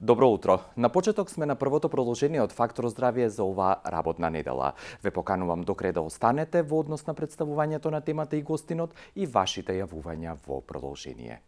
Добро утро. На почеток сме на првото продолжение од Фактор здравје за оваа работна недела. Ве поканувам до крај да останете во однос на представувањето на темата и гостинот и вашите јавувања во продолжение.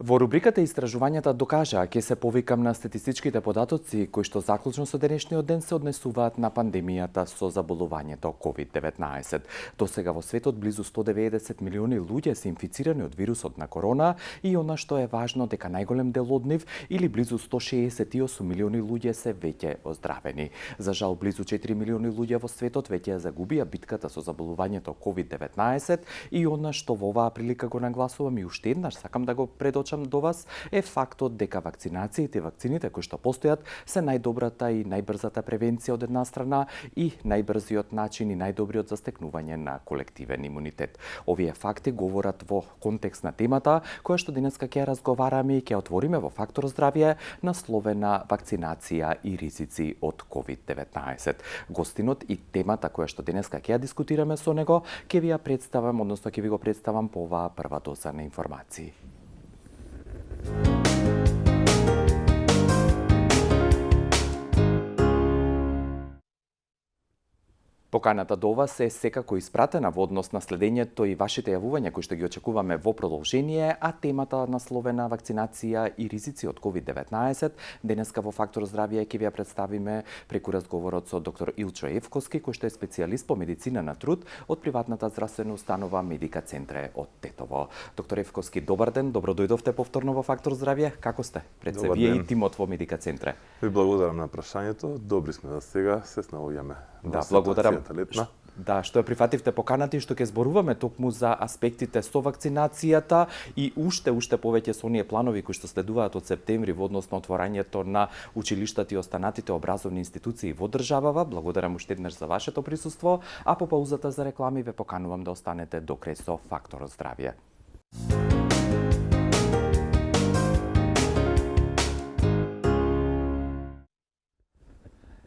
Во рубриката Истражувањата докажаа ќе се повикам на статистичките податоци кои што заклучно со денешниот ден се однесуваат на пандемијата со заболувањето COVID-19. Досега во светот близу 190 милиони луѓе се инфицирани од вирусот на корона и она што е важно дека најголем дел од нив или близу 168 милиони луѓе се веќе оздравени. За жал близу 4 милиони луѓе во светот веќе ја загубија битката со заболувањето COVID-19 и она што во оваа прилика го нагласувам и уште еднаш сакам да го предочам до вас е фактот дека вакцинациите и вакцините кои што постојат се најдобрата и најбрзата превенција од една страна и најбрзиот начин и најдобриот за стекнување на колективен имунитет. Овие факти говорат во контекст на темата која што денеска ќе разговараме и ќе отвориме во Фактор здравје насловена вакцинација и ризици од COVID-19. Гостинот и темата која што денеска ќе ја дискутираме со него ќе ви ја представам, односно ќе ви го представам по оваа прва доза на информации. Поканата до вас е секако испратена во однос на следењето и вашите јавувања кои што ги очекуваме во продолжение, а темата насловена вакцинација и ризици од COVID-19 денеска во Фактор здравје ќе ви ја представиме преку разговорот со доктор Илчо Евковски, кој што е специјалист по медицина на труд од приватната здравствена установа Медика Центре од Тетово. Доктор Евковски, добар ден, добро дојдовте повторно во Фактор здравје. Како сте? Пред се вие и тимот во Медика Центре. Ви благодарам на прашањето. Добри сме за сега, се снаоѓаме. Да, благодарам. Летна. Да, што ја прифативте поканата и што ќе зборуваме токму за аспектите со вакцинацијата и уште повеќе со оние планови кои што следуваат од септември во однос на отворањето на училиштата и останатите образовни институции во државава. Благодарам уште еднаш за вашето присуство, а по паузата за реклами ве поканувам да останете до крај со Фактор здравје.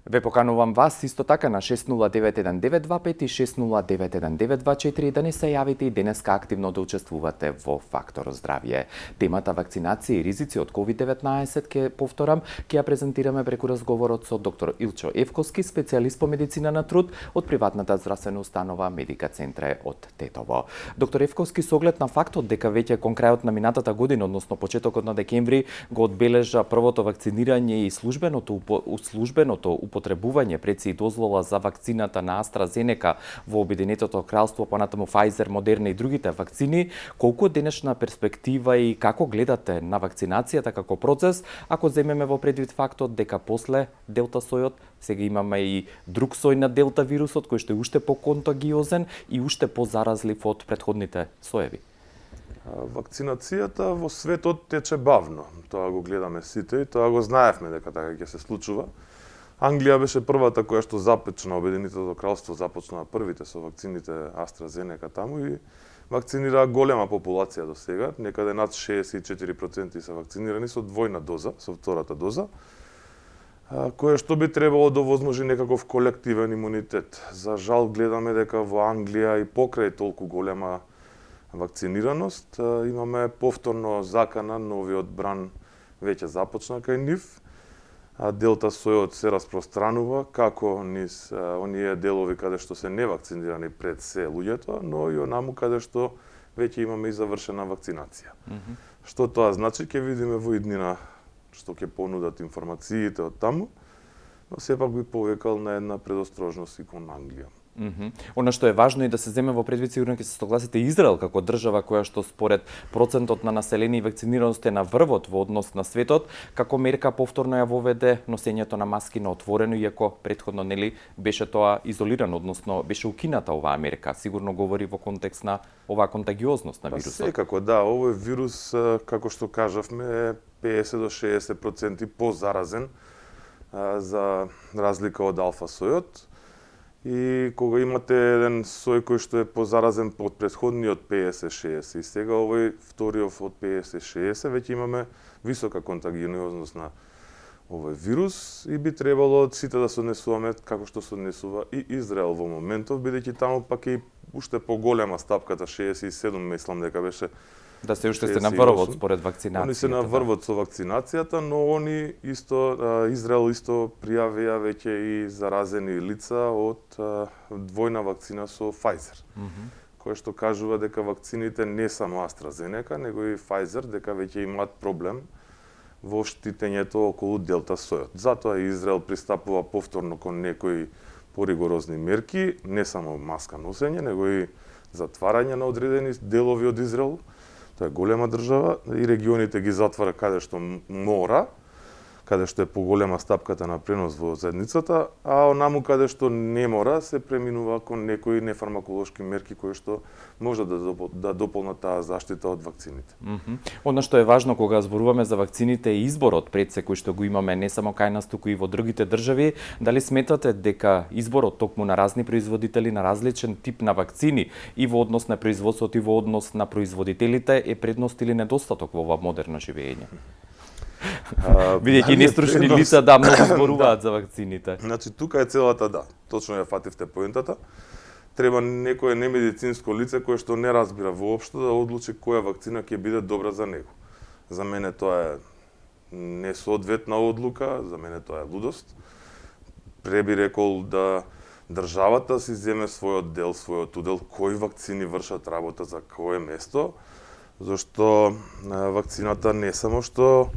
Ве поканувам вас исто така на 6091925 и 6091924 да не се јавите и денеска активно да учествувате во Фактор здравје. Темата вакцинација и ризици од COVID-19 ќе повторам, ќе ја презентираме преку разговорот со доктор Илчо Евковски, специјалист по медицина на труд од приватната здравствена установа Медика Центре од Тетово. Доктор Евковски, со оглед на фактот дека веќе кон крајот на минатата година, односно почетокот на декември, го одбележа првото вакцинирање и службеното употребување преци и дозвола за вакцината на AstraZeneca во Обединетото кралство, понатаму Pfizer, Moderna и другите вакцини, колку денешна перспектива и како гледате на вакцинацијата како процес, ако земеме во предвид фактот дека после делта сојот сега имаме и друг сој на делта вирусот кој што е уште поконтагиозен и уште позаразлив од претходните соеви? Вакцинацијата во светот тече бавно. Тоа го гледаме сите и тоа го знаевме дека така ќе се случува. Англија беше првата која што започна, Обединетото кралство започна првите со вакцините AstraZeneca таму и вакцинираа голема популација до сега, некаде над 64% се вакцинирани со двојна доза, со втората доза, која што би требало да овозможи некаков колективен имунитет. За жал гледаме дека во Англија и покрај толку голема вакцинираност имаме повторно закана, новиот бран веќе започна кај нив. Делта сојот се распространува како низ оние делови каде што се невакцинирани пред се луѓето, но и онаму каде што веќе имаме и завршена вакцинација. Што тоа значи, ќе видиме во иднина што ќе понудат информациите од таму, но сепак би повикал на една предострожност и кон Англија. Она што е важно и да се земе во предвид, сигурно ќе се согласите, Израел како држава која што според процентот на население и вакцинираност е на врвот во однос на светот, како мерка повторно ја воведе носењето на маски на отворено, иако претходно беше тоа изолирано, односно беше укината оваа мерка. Сигурно говори во контекст на оваа контагиозност на вирусот. Секако да, овој вирус, како што кажавме, е 50 до 60% позаразен за разлика од алфа сојот. И кога имате еден сој кој што е позаразен од претходниот 50-60 и сега овој вториот од 50-60, веќе имаме висока контагиозност на овој вирус и би требало сите да се однесуваме како што се однесува и Израел во моментов, бидејќи таму пак е уште поголема стапката, 67 мислам дека беше. Да се уште сте 68. на врвот според вакцинацијата. Они се на врвот со вакцинацијата, но они исто, Израел исто пријавија веќе и заразени лица од двојна вакцина со Pfizer. Кој што кажува дека вакцините не само AstraZeneca, него и Pfizer, дека веќе имаат проблем во штитењето околу Делта сојот. Затоа Израел пристапува повторно кон некои поригорозни мерки, не само маска носење, него и затварање на одредени делови од Израел. Тоа е голема држава и регионите ги затвара каде што мора, каде што е поголема стапката на пренос во заедницата, а онаму каде што не мора се преминува кон некои нефармаколошки мерки кои што може да дополнат таа заштита од вакцините. Она што е важно кога зборуваме за вакцините е изборот пред се кој што го имаме не само кај нас туку и во другите држави. Дали сметате дека изборот токму на разни производители на различен тип на вакцини и во однос на производството и во однос на производителите е предност или недостаток во ова модерно живење? Бидејќи нестручни лица многу зборуваат за вакцините. Значи тука е целата точно ја фативте поентата. Треба некое немедицинско лице кое што не разбира воопшто да одлучи која вакцина ќе биде добра за него. За мене тоа е несоодветна одлука, за мене тоа е лудост. Преби рекол да државата си земе својот дел, својот удел, кои вакцини вршат работа за кое место, зашто вакцината не само што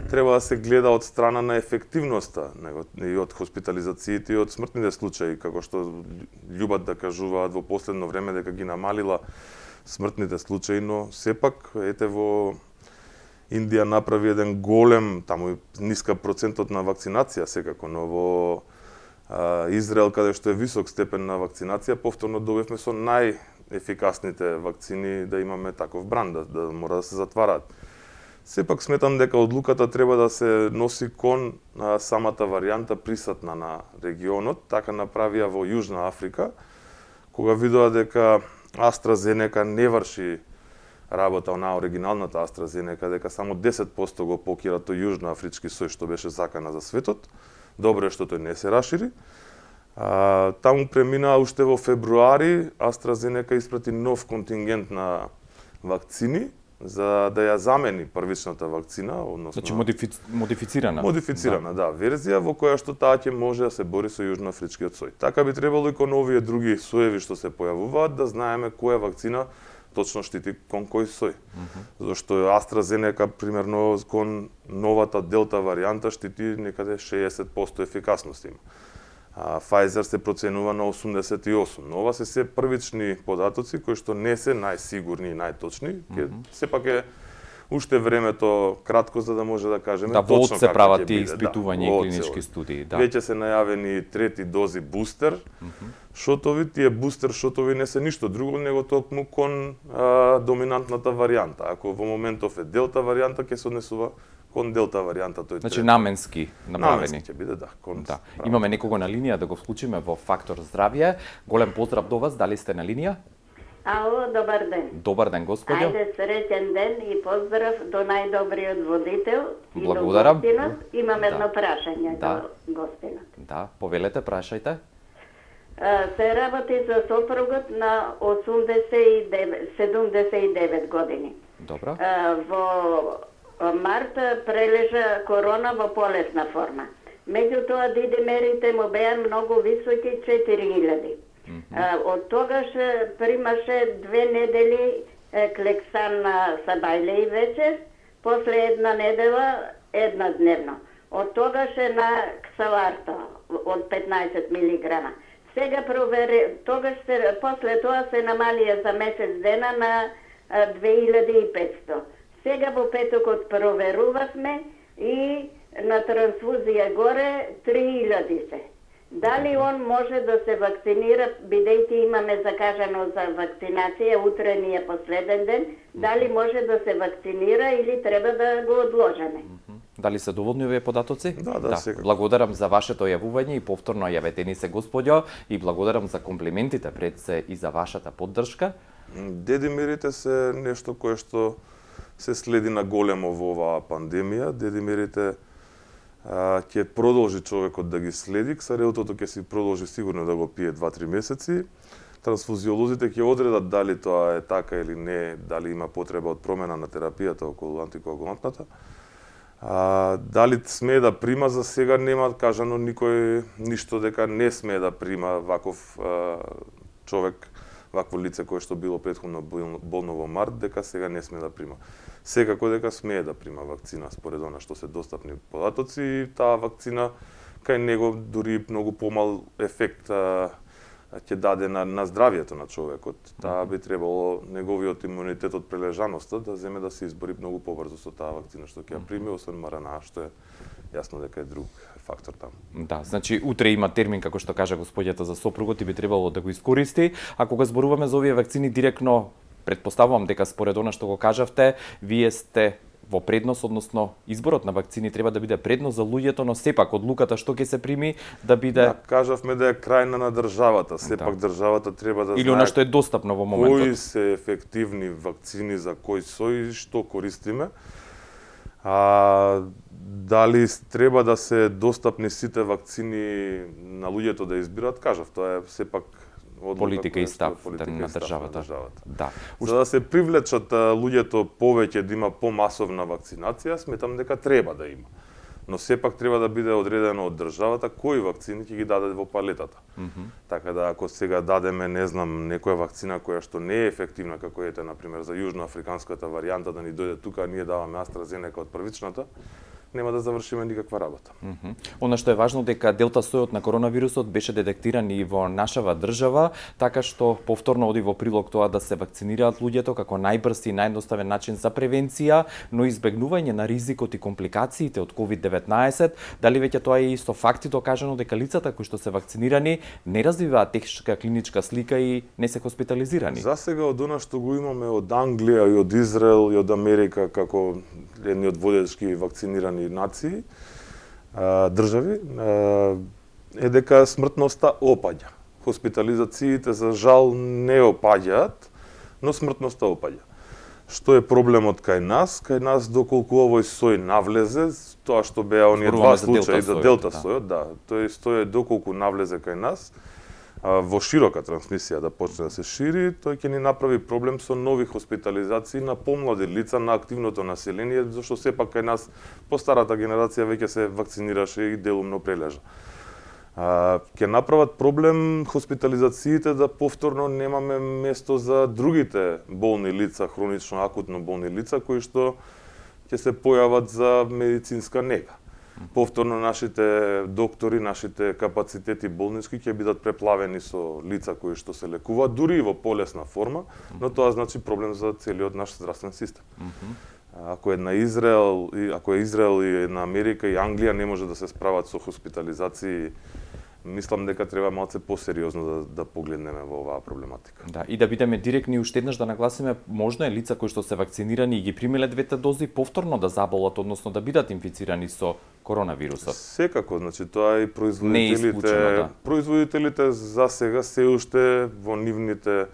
треба да се гледа од страна на ефективноста, него и од хоспитализациите и од смртните случаи, како што љубат да кажуваат во последно време дека ги намалила смртните случаи, но сепак ете во Индија направи еден голем, таму ниска процентот на вакцинација секако, но во Израел каде што е висок степен на вакцинација, повторно добивме со најефикасните вакцини да имаме таков бранд, да мора да се затвараат. Сепак сметам дека одлуката треба да се носи кон самата варијанта присатна на регионот, така направија во Јужна Африка, кога видоа дека AstraZeneca не врши работа на оригиналната AstraZeneca, дека само 10% го покира тој јужноафрички сој што беше закана за светот. Добро е што тој не се рашири. Таму премина уште во февруари, AstraZeneca испрати нов контингент на вакцини за да ја замени првичната вакцина, односно Значи модифицирана. Модифицирана, верзија во која што таа ќе може да се бори со јужноафричкиот сој. Така би требало и кон овие други соеви што се појавуваат да знаеме која вакцина точно штити кон кој сој. Зашто AstraZeneca примерно кон новата Делта варијанта штити некаде 60% ефикасност има. Pfizer се проценува на 88, но ова се првични податоци кои што не се најсигурни и најточни. Сепак е уште времето кратко за да може да кажеме точно се како прават ќе тие биде. испитувања и клинички студии. Веќе се најавени трети дози бустер. Шотови, тие бустер шотови не се ништо друго, него токму кон доминантната варијанта. Ако во моментов е Делта варијанта, ќе се однесува кон Делта варијанта тој. Значи наменски направени. Наменски ќе биде, кон. Имаме некого на линија да го вклучиме во Фактор здравје. Голем поздрав до вас, дали сте на линија? Ало, добар ден. Добар ден, господјо. Ајде, среќен ден и поздрав до најдобриот водител и Благодарам. до гостинот. Имам едно прашање до гостинот. Да, повелете, прашајте. Се работи за сопругот на 79 години. Добро. Во март прележа корона во полесна форма. Меѓутоа дидимерите му беа многу високи, 4000. Од тогаш примаше 2 недели клексан на сабајле и вечер, после една недела една дневно. Од тогаш на ксаларто од 15 милиграма. Сега тогаш после тоа се намалија за месец дена на 2500. Сега во петокот проверувавме и на трансфузија горе 3000 се. Дали он може да се вакцинира, бидејќи имаме закажано за вакцинација, утре ни е последен ден, дали може да се вакцинира или треба да го одложеме? Дали се доволни овие податоци? Да, секако. Благодарам за вашето јавување и повторно јавете ни се, господјо, и благодарам за комплиментите пред се и за вашата поддршка. Дедимерите се нешто кое што се следи на големо во оваа пандемија. Дедимерите ќе продолжи човекот да ги следи, ксарелтото ќе си продолжи сигурно да го пие 2-3 месеци. Трансфузиолозите ќе одредат дали тоа е така или не, дали има потреба од промена на терапијата околу антикоагулантната. Дали смее да прима, за сега нема кажано никој ништо дека не смее да прима ваков човек, вакво лице кое што било претходно болно во март, дека сега не смее да прима. Секако дека смее да прима вакцина според она што се достапни податоци, и таа вакцина кај него дури многу помал ефект ќе даде на здравието на човекот. Таа би требало неговиот имунитет од прележаноста да земе да се избори многу побрзо со таа вакцина што ќе ја прими, освен МРНА, што е јасно дека е друг фактор таму. Да, значи утре има термин, како што кажа господјата, за сопругот и би требало да го искористи. А кога зборуваме за овие вакцини директно, претпоставувам дека според она што го кажавте, вие сте во предност, односно изборот на вакцини треба да биде предност за луѓето, но сепак одлуката што ќе се прими да биде... Да, кажавме да е крајна на државата, сепак државата треба да или знае она што е достапно во моментот. кои се ефективни вакцини за кој сој, што користиме. Дали треба да се достапни сите вакцини на луѓето да избират, кажав, тоа е сепак политика и став политика на и став државата. Да. За да се привлечат луѓето повеќе да има помасовна вакцинација, сметам дека треба да има. Но сепак треба да биде одредено од државата кои вакцини ќе ги даде во палетата. Така да ако сега дадеме, не знам, некоја вакцина која што не е ефективна, како ете, например, за јужноафриканската варијанта, да ни дојде тука, а ние даваме AstraZeneca од првичната, нема да завршиме никаква работа. Она што е важно дека делта сојот на коронавирусот беше детектиран и во нашава држава, така што повторно оди во прилог тоа да се вакцинираат луѓето како најбрз и наједноставен начин за превенција, но избегнување на ризикот и компликациите од COVID-19, дали веќе тоа е и со факти докажано дека лицата кои што се вакцинирани не развиваат тешка клиничка слика и не се хоспитализирани? За сега од она што го имаме од Англија и од Израел и од Америка како едни од водечки вакцинирани нации, држави, е дека смртноста опаѓа. Хоспитализациите за жал не опаѓаат, но смртноста опаѓа. Што е проблемот кај нас? Кај нас доколку овој сој навлезе, тоа што беа оние два случаи за делта сојот, да, тој е доколку навлезе кај нас, во широка трансмисија да почне да се шири, тој ќе ни направи проблем со нови хоспитализации на помлади лица, на активното население, зашто сепак кај нас постарата генерација веќе се вакцинираше и делумно прележа. Ќе направат проблем хоспитализациите да повторно немаме место за другите болни лица, хронично акутно болни лица, кои што ќе се појават за медицинска нега. Повторно нашите доктори, нашите капацитети болнички ќе бидат преплавени со лица кои што се лекуваат, дури и во полесна форма, но тоа значи проблем за целиот наш здравствен систем. Ако е Израел и една Америка и Англија не може да се справат со хоспитализации, мислам дека треба малце посериозно да погледнеме во оваа проблематика. Да, и да бидеме директни уште еднаш да нагласиме, можно е лица кои што се вакцинирани и ги примиле двете дози повторно да заболат, односно да бидат инфицирани со коронавирусот. Секако, значи тоа и производителите, да. Производителите за сега се уште во нивните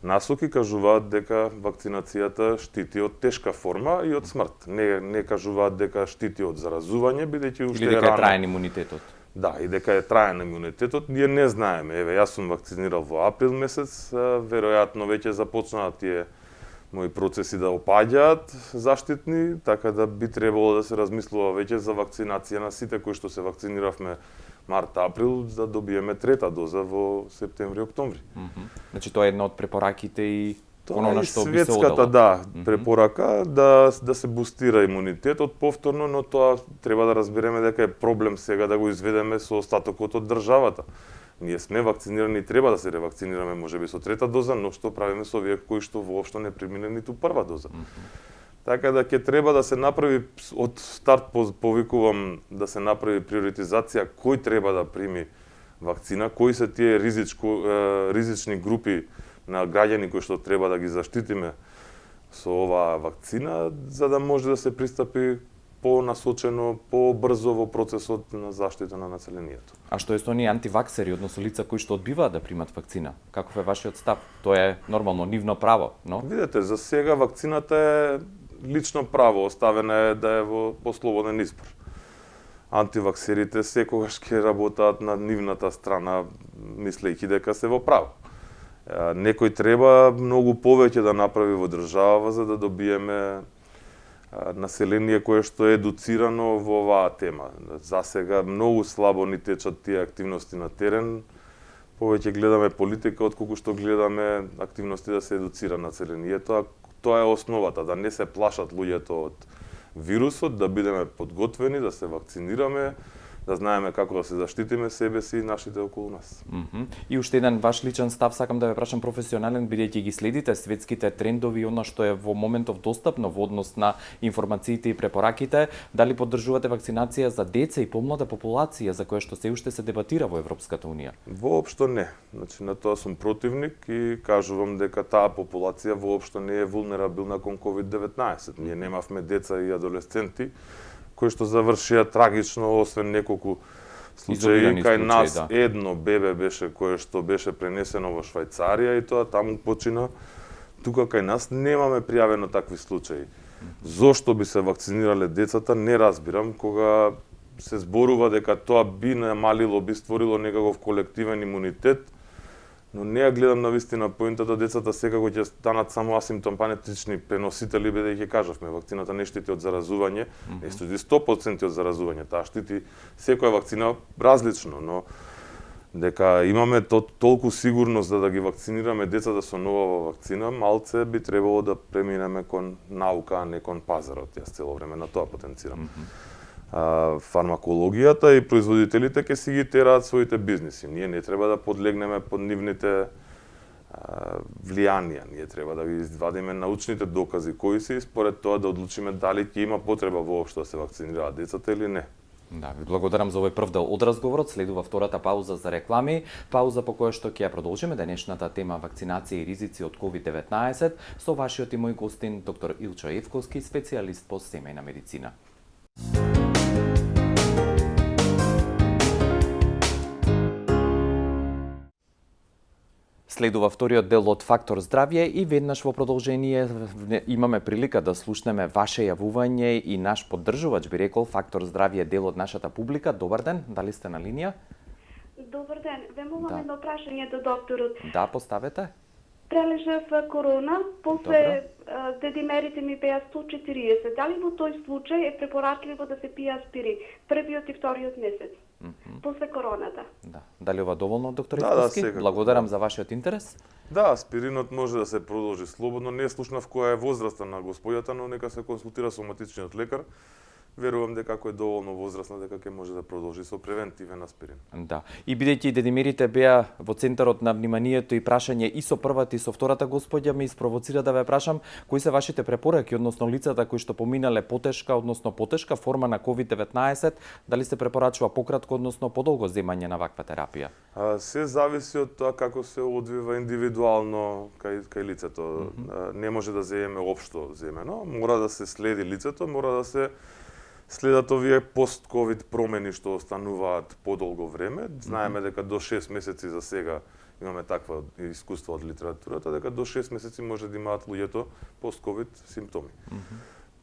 насоки кажуваат дека вакцинацијата штити од тешка форма и од смрт. Не кажуваат дека штити од заразување, бидејќи уште или дека е траен имунитетот. Да, и дека е траен имунитетот, ние не знаеме. Еве, јас сум вакцинирал во април месец, веројатно веќе започнаа тие мои процеси да опаѓаат заштитни, така да би требало да се размислува веќе за вакцинација на сите кои што се вакциниравме март-април, за да добиеме трета доза во септември-октомври. Значи тоа е една од препораките и тоа е светската, препорака да се бустира имунитетот повторно, но тоа треба да разбереме дека е проблем сега да го изведеме со остатокот од државата. Ние сме вакцинирани и треба да се ревакцинираме можеби со трета доза, но што правиме со овие кои што воопшто не премине ниту прва доза. Така да ќе треба да се направи од старт, повикувам да се направи приоритизација кој треба да прими вакцина, кои се тие ризични групи на граѓани кои што треба да ги заштитиме со оваа вакцина, за да може да се пристапи понасочено, побрзо во процесот на заштита на населението. А што е со оние антиваксери, односно лица кои што одбиваат да примат вакцина? Каков е вашиот став? Тоа е нормално нивно право, но? Видете, за сега вакцината е лично право, оставена е да е по слободен избор. антиваксерите секогаш ќе работат на нивната страна, мислејќи дека се во право. Некој треба многу повеќе да направи во држава за да добиеме население кое што е едуцирано во оваа тема. За сега многу слабо ни течат тие активности на терен. Повеќе гледаме политика отколку што гледаме активности да се едуцира населението. Тоа е основата, да не се плашат луѓето од вирусот, да бидеме подготвени, да се вакцинираме, да знаеме како да се заштитиме себе си и нашите околу нас. И уште еден ваш личен став сакам да ве прашам професионален, бидејќи ги следите светските трендови и она што е во моментов достапно во однос на информациите и препораките, дали поддржувате вакцинација за деца и помлада популација за која што се уште се дебатира во Европската унија? Воопшто не. Значи на тоа сум противник и кажувам дека таа популација воопшто не е вулнерабилна кон COVID-19. Ние немавме деца и адолесценти кои што завршија трагично, освен неколку случаи кај нас, да. Едно бебе беше кое што беше пренесено во Швајцарија и тоа таму почина. Тука кај нас немаме пријавено такви случаи. Зошто би се вакцинирале децата, не разбирам, кога се зборува дека тоа би намалило, би створило некаков колективен имунитет, но не ја гледам на вистина поентата, децата секако ќе станат само асимптоматични преносители, бидејќи кажавме, вакцината не штити од заразување, не штити 100% од заразување, таа штити секоја вакцина различно, но дека имаме толку сигурност да ги вакцинираме децата со нова вакцина, малце би требало да преминеме кон наука, а не кон пазарот. Јас цело време на тоа потенцирам. Фармакологијата и производителите ќе си ги тераат своите бизниси. Ние не треба да подлегнеме под нивните влијанија. Ние треба да ги извадиме научните докази кои се и според тоа да одлучиме дали ќе има потреба воопшто да се вакцинираат децата или не. Да, ви благодарам за овој прв дел од разговорот. Следува втората пауза за реклами, пауза по која што ќе ја продолжиме денешната тема вакцинација и ризици од COVID-19 со вашиот и мој гостин доктор Илчо Евковски, специјалист по семејна медицина. Следува вториот дел од Фактор здравје и веднаш во продолжение имаме прилика да слушнеме ваше јавување и наш поддржувач, би рекол, Фактор здравје дел од нашата публика. Добар ден, дали сте на линија? Добар ден, ве молам едно прашање до докторот. Да, поставете. Прележав корона, после дедимерите ми беа 140. Дали во тој случај е препорачливо да се пие аспирин првиот и вториот месец? После короната. Да. Дали ова доволно, доктор Да, Ивковски? Благодарам за вашиот интерес. Да, аспиринот може да се продолжи слободно. Не слушнав која е возраста на господјата, но нека се консултира со матичниот лекар. Верувам дека ако е доволно возрастна, дека ќе може да продолжи со превентивен аспирин. Да. И бидејќи дедимерите беа во центарот на вниманието и прашање и со првата и со втората господја, ме испровоцира да ве прашам кои се вашите препораки, односно лицата кои што поминале потешка форма на COVID-19, дали се препорачува пократко, односно подолго земање на ваква терапија? Се зависи од тоа како се одвива индивидуално кај лицето. Не може да земеме општо земено, мора да се следи лицето, мора да се следат овие пост-ковид промени што остануваат подолго време. Знаеме дека до 6 месеци за сега имаме таква искуство од литературата, дека до 6 месеци може да имаат луѓето пост-ковид симптоми.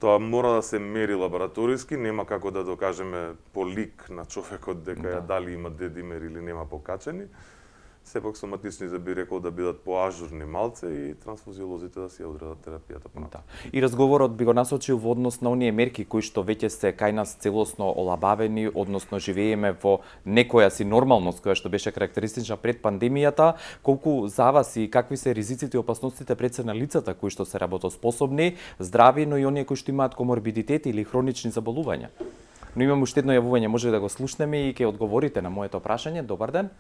Тоа мора да се мери лабораториски, нема како да докажеме по лик на човекот дека дали има дедимер или нема покачени. Сепак соматичните би рекол да бидат поажурни малце и трансфузиолозите да си ја одредат терапијата понатаму. Да. И разговорот би го насочил во однос на оние мерки кои што веќе се кај нас целосно олабавени, односно живееме во некоја си нормалност која што беше карактеристична пред пандемијата. Колку за вас и какви се ризиците и опасностите пред се на лицата кои што се работоспособни, здрави, но и оние кои што имаат коморбидитети или хронични заболувања? Но имам уште едно јавување, може да го слушнеме и ќе одговорите на моето прашање. Добар ден.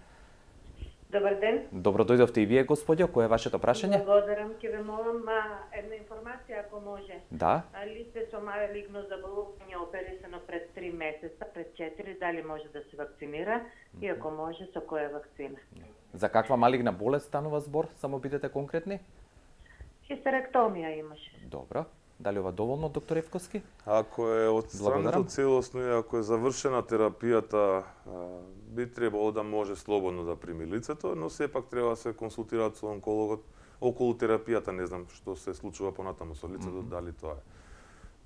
Добар ден. Добро дојдовте и вие, господјо. Кој е вашето прашање? Благодарам, ќе ве молам една информација ако може. Да. Лице со малигно заболување оперисано пред 3 месеца, пред 4, дали може да се вакцинира и ако може со која вакцина? За каква малигна болест станува збор? Само бидете конкретни. Хистеректомија имаше. Добро. Дали ова доволно, доктор Евковски? Ако е отстранато целосно и ако е завршена терапијата, би требало да може слободно да прими лицето, но сепак треба да се консултираат со онкологот околу терапијата, не знам што се случува понатаму со лицето, дали тоа е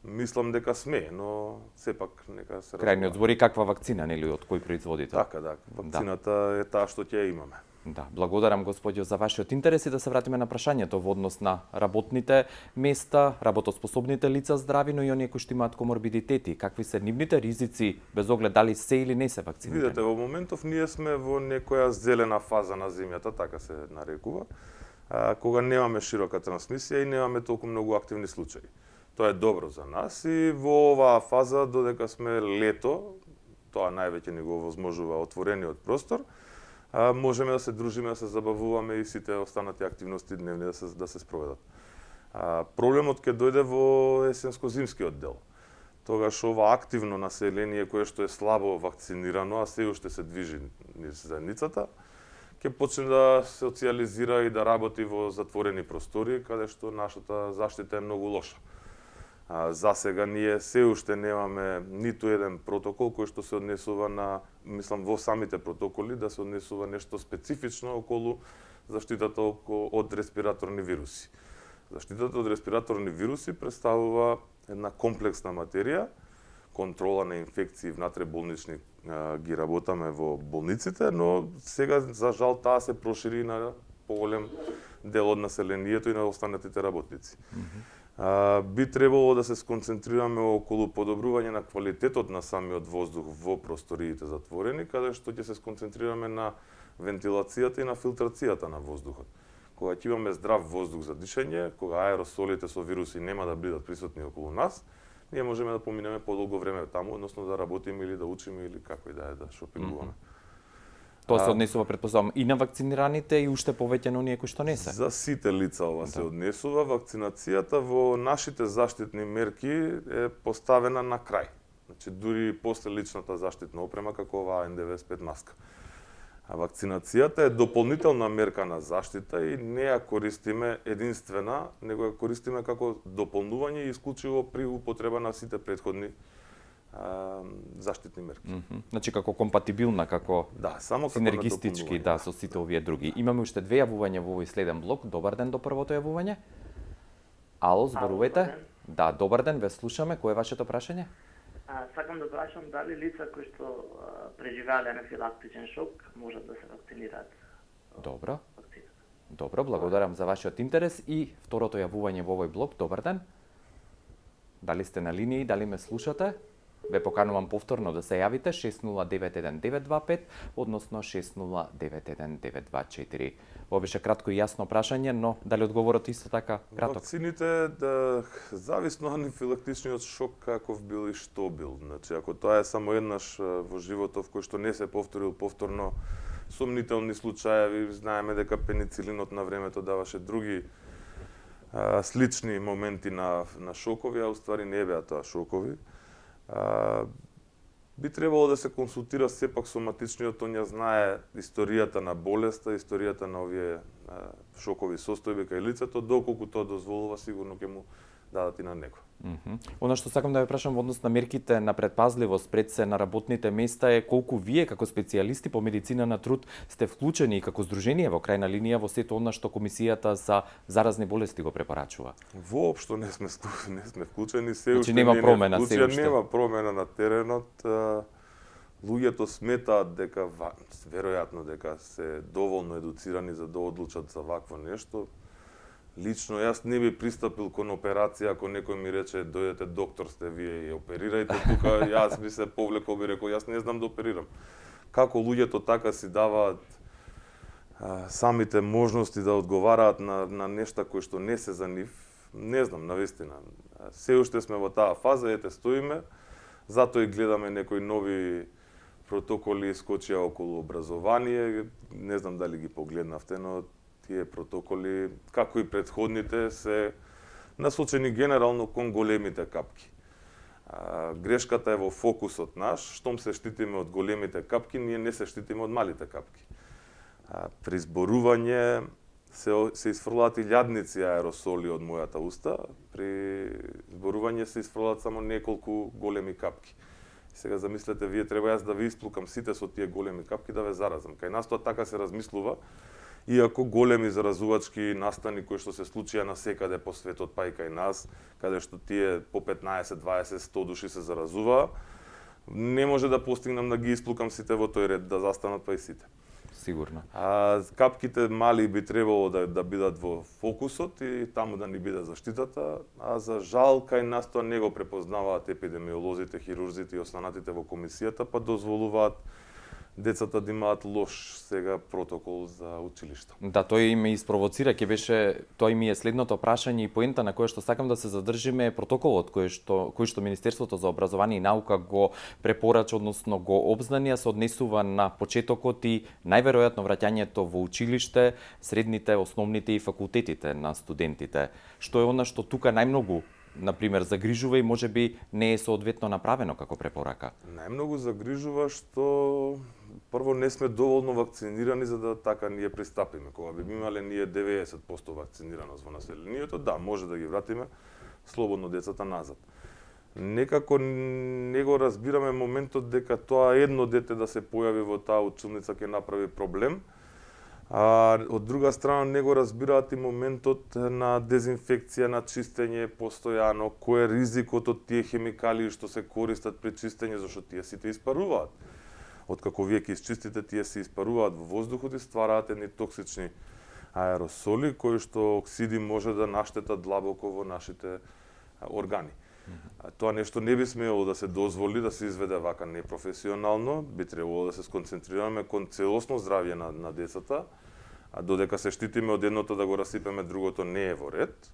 Мислам дека сме, но сепак нека се Крајниот збор и каква вакцина, нели, од кој производител? Така, да. Вакцината е таа што ќе ја имаме. Да, благодарам господјо за вашиот интерес и да се вратиме на прашањето во однос на работните места, работоспособните лица здрави, но и оние кои што имаат коморбидитети. Какви се нивните ризици без оглед дали се или не се вакцинирани? Видете, во моментов ние сме во некоја зелена фаза на земјата, така се нарекува, кога немаме широка трансмисија и немаме толку многу активни случаи. Тоа е добро за нас и во оваа фаза, додека сме лето, тоа највеќе ни го овозможува отворениот простор, можеме да се дружиме, да се забавуваме и сите останати активности дневни да се спроведат. Проблемот ќе дојде во есенско-зимскиот дел. Тогаш ова активно население кое што е слабо вакцинирано, а се уште се движи низ заедницата, ќе почне да социализира и да работи во затворени простори, каде што нашата заштита е многу лоша. За сега ние се уште немаме ниту еден протокол кој што се однесува на, мислам, во самите протоколи да се однесува нешто специфично околу заштитата од респираторни вируси. Заштитата од респираторни вируси представува една комплексна материја, контрола на инфекции внатре болнични ги работаме во болниците, но сега за жал таа се прошири на поголем дел од населението и на останатите работници. Би требало да се сконцентрираме околу подобрување на квалитетот на самиот воздух во просториите затворени, каде што ќе се сконцентрираме на вентилацијата и на филтрацијата на воздухот. Кога ќе имаме здрав воздух за дишење, кога аеросолите со вируси нема да бидат присутни околу нас, ние можеме да поминеме подолго време таму, односно да работиме или да учиме или како и да е да шопингуваме. Тоа се однесува, предпоставам, и на вакцинираните и уште повеќе на оние кои што не се. За сите лица ова се однесува. Вакцинацијата во нашите заштитни мерки е поставена на крај. Значи, дури после личната заштитна опрема, како оваа N95 маска. А вакцинацијата е дополнителна мерка на заштита и не ја користиме единствена, него ја користиме како дополнување и исклучиво при употреба на сите претходни заштитни мерки. Значи како компатибилна, како само како синергистички, да, со сите овие други. Имаме уште две јавувања во овој следен блок. Добар ден до првото јавување. Ало, зборувате? Да, добар ден, ве слушаме. Кое е вашето прашање? Сакам да прашам дали лица кои што преживеале анафилактичен шок можат да се вакцинираат. Добро. Добро, благодарам за вашиот интерес и второто јавување во овој блок. Добар ден. Дали сте на линија и дали ме слушате? Ве поканувам повторно да се јавите 6091-925, односно 6091-924. Ова беше кратко и јасно прашање, но дали одговорот исто така краток? Вакцините, зависно од анафилактичниот шок каков бил и што бил. Значи, ако тоа е само еднаш во животов кој што не се повторил повторно, сомнителни случаи, знаеме дека пеницилинот на времето даваше други слични моменти на шокови, а уствари не беа тоа шокови. Би требало да се консултира сепак соматичниот, он ја знае историјата на болеста, историјата на овие шокови состојби кај лицето, доколку тоа дозволува, сигурно ќе му дадат и на него. Она што сакам да ве прашам во однос на мерките на предпазливост пред се на работните места е колку вие како специјалисти по медицина на труд сте вклучени и како здружение во крајна линија во сето она што Комисијата за заразни болести го препорачува? Воопшто не сме вклучени, се уште нема промена, се уште нема промена на теренот. Луѓето сметаат дека веројатно дека се доволно едуцирани за да одлучат за вакво нешто. Лично јас не би пристапил кон операција ако некој ми рече дојдете доктор сте вие и оперирајте тука, јас би се повлекол, би рекол јас не знам да оперирам. Како луѓето така си даваат самите можности да одговараат на нешта кои што не се за нив, не знам навистина. Се уште сме во таа фаза, ете стоиме, затоа и гледаме некои нови протоколи искочија околу образование, не знам дали ги погледнавте, но тие протоколи, како и претходните, се насочени генерално кон големите капки. Грешката е во фокусот наш, штом се штитиме од големите капки, ние не се штитиме од малите капки. При зборување се изфрлаат илјадници аеросоли од мојата уста, при зборување се изфрлаат само неколку големи капки. Сега замислете, вие треба јас да ви исплукам сите со тие големи капки да ве заразам. Кај нас тоа така се размислува иако големи заразувачки настани кои што се случија насекаде по светот, па и кај нас, каде што тие по 15, 20, 100 души се заразуваа, не може да постигнам да ги исплукам сите во тој ред, да застанат па и сите. Сигурно. Капките мали би требало да бидат во фокусот и таму да ни биде заштитата, а за жал кај нас тоа не го препознаваат епидемиолозите, хирурзите и останатите во комисијата, па дозволуваат децата да имаат лош сега протокол за училишта. Да, тој ме испровоцира, тој ми е следното прашање и поента на кое што сакам да се задржиме е протоколот кој што Министерството за образование и наука го препорача, односно го обзнанија, се однесува на почетокот и најверојатно враќањето во училиште, средните, основните и факултетите на студентите. Што е она што тука најмногу например загрижува и можеби не е соодветно направено како препорака? Најмногу загрижува што прво не сме доволно вакцинирани за да така ние пристапиме. Кога би имале ние 90% вакцинираност во населението, да, може да ги вратиме слободно децата назад. Некако не го разбираме моментот дека тоа едно дете да се појави во таа училница ќе направи проблем. А од друга страна не го разбираат и моментот на дезинфекција, на чистење постојано, кој е ризикот од тие хемикалии што се користат при чистење, зашто тие сите испаруваат. Откако вие ќе исчистите, тие се испаруваат во воздухот и ствараат едни токсични аеросоли кои што оксиди може да наштетат длабоко во нашите органи. Тоа нешто не би смело да се дозволи да се изведе вака непрофесионално, би требало да се сконцентрираме кон целосно здравје на децата, а додека се штитиме од едното да го расипеме, другото не е во ред.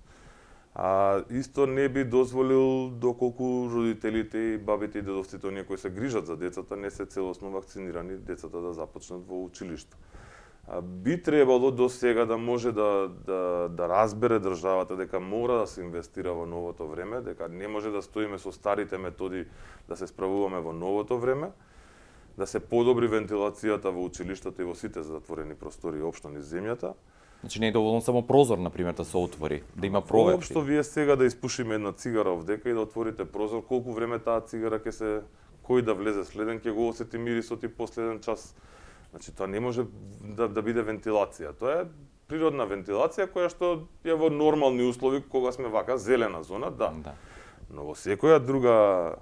А исто не би дозволил доколку родителите и бабите и дедовците, оние кои се грижат за децата, не се целосно вакцинирани децата да започнат во училиште. Би требало до сега да може да разбере државата дека мора да се инвестира во новото време, дека не може да стоиме со старите методи да се справуваме во новото време, да се подобри вентилацијата во училиштата и во сите затворени простори општо низ земјата. Значи не е доволно само прозор, например, да се отвори, да има проверки. Општо вие сега да испушиме една цигара овдека и да отворите прозор, колку време таа цигара ќе се, кој да влезе следен, ќе го осети мирисот и последен час. Значи тоа не може да биде вентилација. Тоа е природна вентилација која што е во нормални услови кога сме вака зелена зона, да. Но во секоја друга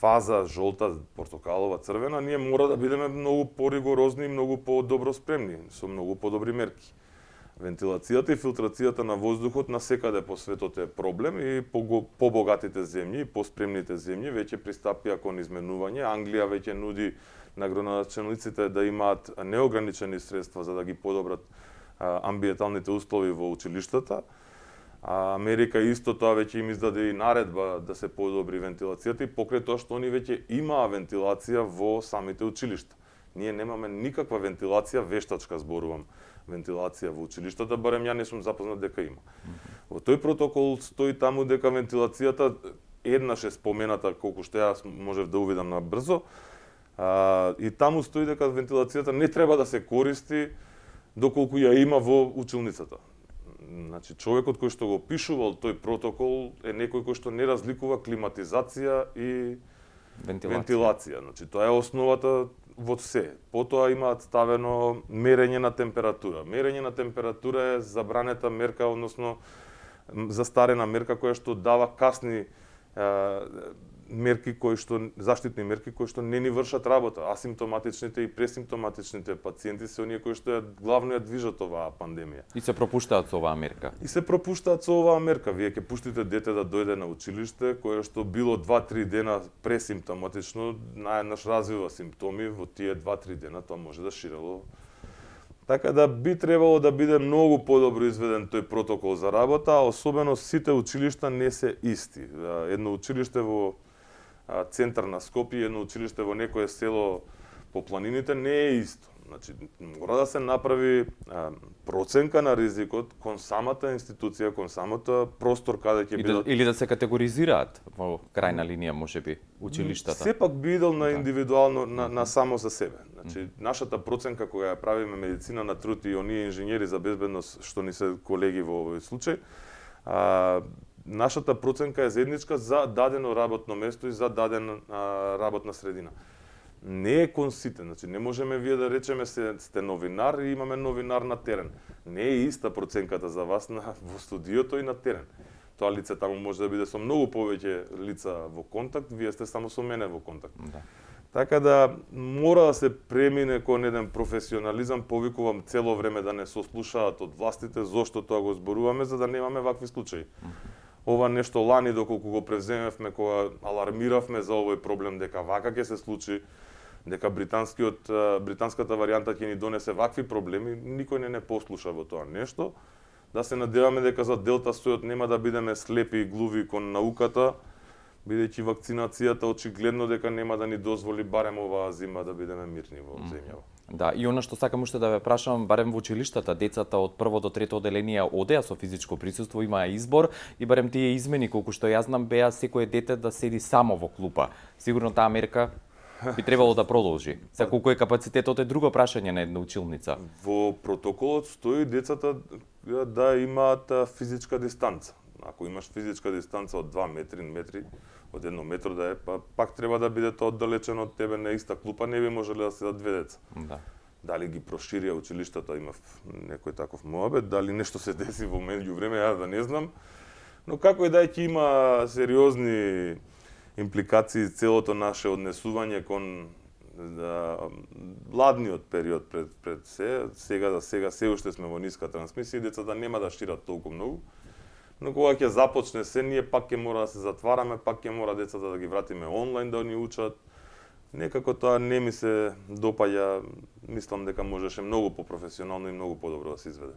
фаза, жолта, портокалова, црвена, ние мора да бидеме многу поригорозни и многу подобро спремни, со многу подобри мерки. Вентилацијата и филтрацијата на воздухот насекаде по светот е проблем и побогатите земји и поспремните земји веќе пристапија кон изменување. Англија веќе нуди на градоначелниците да имаат неограничени средства за да ги подобрат амбиенталните услови во училиштата. А Америка исто тоа веќе им издаде и наредба да се подобри вентилацијата и покрај тоа што они веќе имаа вентилација во самите училишта. Ние немаме никаква вентилација, вештачка зборувам, вентилација во училиштата, барем ја не сум запознат дека има. Во тој протокол стои таму дека вентилацијата еднаш е спомената, колку што јас можев да увидам на брзо, и таму стои дека вентилацијата не треба да се користи доколку ја има во училницата. Значи, човекот кој што го пишувал тој протокол е некој кој што не разликува климатизација и вентилација. Значи, тоа е основата во се. Потоа имаат ставено мерење на температура. Мерење на температура е забранета мерка, односно застарена мерка која што дава касни мерки заштитни мерки кои што не ни вршат работа. Асимптоматичните и пресимптоматичните пациенти се оние кои што главно ја движат оваа пандемија. И се пропуштаат со оваа мерка. Вие ќе пуштите дете да дојде на училиште кое што било 2-3 дена пресимптоматично, наеднаш развива симптоми, во тие 2-3 дена тоа може да ширело. Така да би требало да биде многу подобро изведен тој протокол за работа, а особено сите училишта не се исти. Едно училиште во центар на Скопје, едно училиште во некое село по планините не е исто. Значи, мора да се направи проценка на ризикот кон самата институција, кон самата простор каде ќе бидат. Или да се категоризираат во крајна линија, можеби, училиштата. Сепак би идел на индивидуално, на само за себе. Значи, нашата проценка која ја правиме медицина на труд и оние инженери за безбедност што ни се колеги во овој случај, нашата проценка е заедничка за дадено работно место и за дадена работна средина. не е консистент. Значи не можеме вие да речеме сте новинар и имаме новинар на терен. Не е иста проценката за вас во студиото и на терен. Тоа лице таму може да биде со многу повеќе лица во контакт, вие сте само со мене во контакт. Да. Така да мора да се премине кон еден професионализам, повикувам цело време да не сослушаат од властите зошто тоа го зборуваме за да немаме вакви случаи. Ова нешто лани доколку го превземевме кога алармиравме за овој проблем дека вака ќе се случи, дека британската варијанта ќе ни донесе вакви проблеми, никој не послуша во тоа нешто. Да се надеваме дека за Делта сојот нема да бидеме слепи и глуви кон науката, бидејќи вакцинацијата очигледно дека нема да ни дозволи барем оваа зима да бидеме мирни во земјава. Да, и она што сакам уште да ве прашам, барем во училиштата, децата од прво до трето одделение одеа со физичко присуство, имаа избор и барем тие измени, колку што ја знам, беа секое дете да седи само во клупа. Сигурно таа мерка би требало да продолжи. Се колку е капацитетот е друго прашање на една училница. Во протоколот стои децата да имаат физичка дистанца. Ако имаш физичка дистанца од 2 метри, од 1 метро да е, пак треба да бидете оддалечено од тебе на иста клупа, не би можеле да седат две деца. Да. Дали ги проширија училиштата, имав некој таков моабет, дали нешто се деси во меѓувреме, ја да не знам. Но како и да е, ќе има сериозни импликации целото наше однесување кон ладниот период пред сега се уште сме во ниска трансмисија и децата нема да шират толку многу. Но кога ќе започне се, ние пак ќе мора да се затвараме, пак ќе мора децата да ги вратиме онлайн да ни учат. Некако тоа не ми се допаѓа, мислам дека можеше многу попрофесионално и многу подобро да се изведе.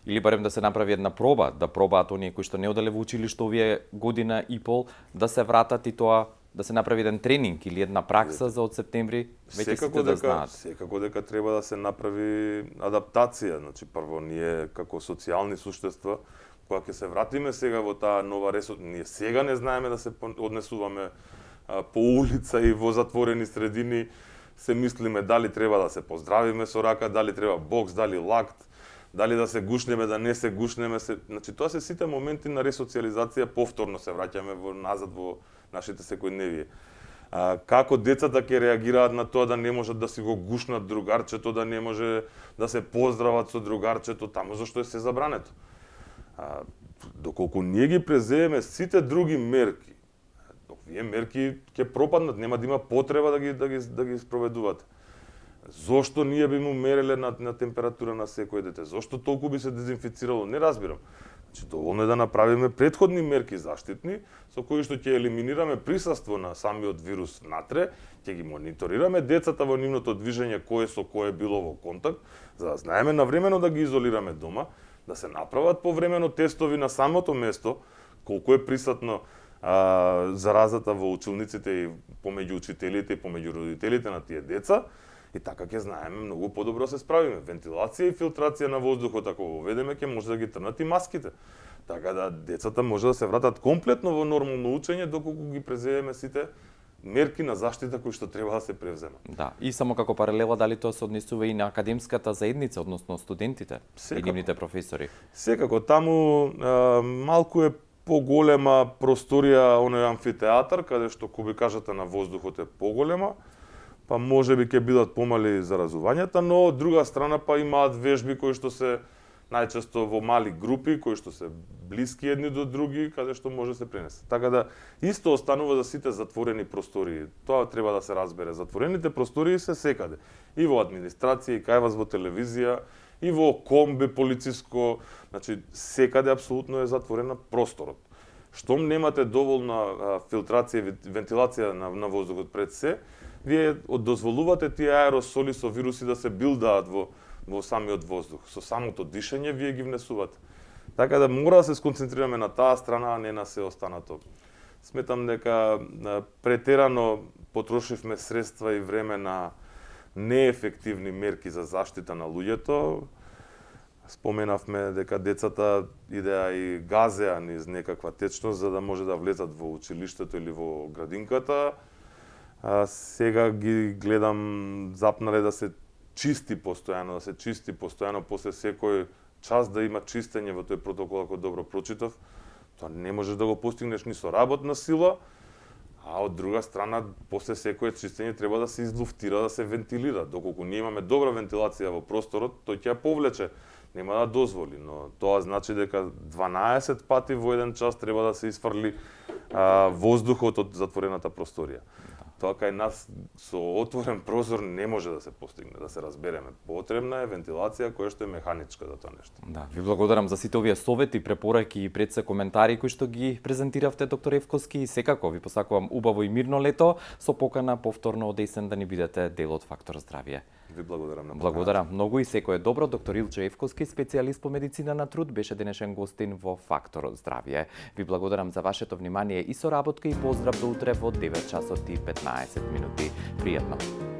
Или барем да се направи една проба, да пробаат оние кои што не оделе во училиште овие година и пол, да се вратат и тоа да се направи еден тренинг или една пракса за од септември, веќе сите да знаат. Секако дека треба да се направи адаптација, значи прво ние како социјални суштества, кога ќе се вратиме сега во таа нова ние сега не знаеме да се однесуваме по улица и во затворени средини, се мислиме дали треба да се поздравиме со рака, дали треба бокс, дали лакт, дали да се гушнеме, да не се гушнеме. Значи тоа се сите моменти на ресоциализација, повторно се враќаме назад во нашите секојдневие. Како децата ќе реагираат на тоа да не можат да си го гушнат другарчето, да не може да се поздрават со другарчето, таму зашто е се забрането. Доколку ние ги преземеме сите други мерки, овие мерки ќе пропаднат, нема да има потреба да ги спроведувате. Зошто ние би му мереле на температура на секој дете? Зошто толку би се дезинфицирало? Не разбирам. Значи, доволно е да направиме претходни мерки заштитни, со кои што ќе елиминираме присуство на самиот вирус внатре, ќе ги мониторираме децата во нивното движење, кој со кој било во контакт, за да знаеме навремено да ги изолираме дома, да се направат повремено тестови на самото место, колку е присутно заразата во училниците и помеѓу учителите и помеѓу родителите на тие деца, и така ќе знаеме многу подобро се справиме. Вентилација и филтрација на воздухот, ако го введеме, ќе може да ги трнат и маските. Така да децата може да се вратат комплетно во нормално учење, доколку ги преземеме сите мерки на заштита кои што треба да се превземат. Да, и само како паралела, дали тоа се однесува и на академската заедница, односно студентите и нивните професори? Секако, таму малку е поголема просторија, оној амфитеатар, каде што кубикажата на воздухот е поголема, па може би ќе бидат помали заразувањата, но од друга страна па имаат вежби кои што се најчесто во мали групи, кои што се блиски едни до други, каде што може да се пренесе. Така да исто останува за сите затворени простории. Тоа треба да се разбере. Затворените простории се секаде. И во администрација, и кај вас во телевизија, и во комби полициско, значи секаде апсолутно е затворена просторот. Штом немате доволна филтрација и вентилација на воздухот пред се, вие дозволувате тие аеросоли со вируси да се билдаат во самиот воздух. Со самото дишење вие ги внесувате. Така да мора да се сконцентрираме на таа страна, а не на се останато. Сметам дека претерано потрошивме средства и време на неефективни мерки за заштита на луѓето. Споменавме дека децата идеа и газеа низ некаква течност за да може да влезат во училиштето или во градинката. Сега ги гледам запнале да се чисти постојано после секој час да има чистење во тој протокол, ако добро прочитав. Тоа не можеш да го постигнеш ни со работна сила, А од друга страна, после секое чистење треба да се излуфтира, да се вентилира. Доколку ние имаме добра вентилација во просторот, тој ќе ја повлече, нема да дозволи, но тоа значи дека 12 пати во еден час треба да се изфрли воздухот од затворената просторија. Тоа кај нас со отворен прозор не може да се постигне, да се разбереме. Потребна е вентилација која што е механичка за тоа нешто. Да, ви благодарам за сите овие совети, препораки и пред се коментари кои што ги презентиравте, доктор Евковски, и секако ви посакувам убаво и мирно лето, со покана повторно од есен да ни бидете дел од Фактор здравје. Ви благодарам на поканата. Благодарам многу и секое добро. Доктор Илчо Евковски, специјалист по медицина на труд, беше денешен гостин во Фактор здравје. Ви благодарам за вашето внимание и соработка и поздрав до утре во 9 часот и 15 минути. Пријатно.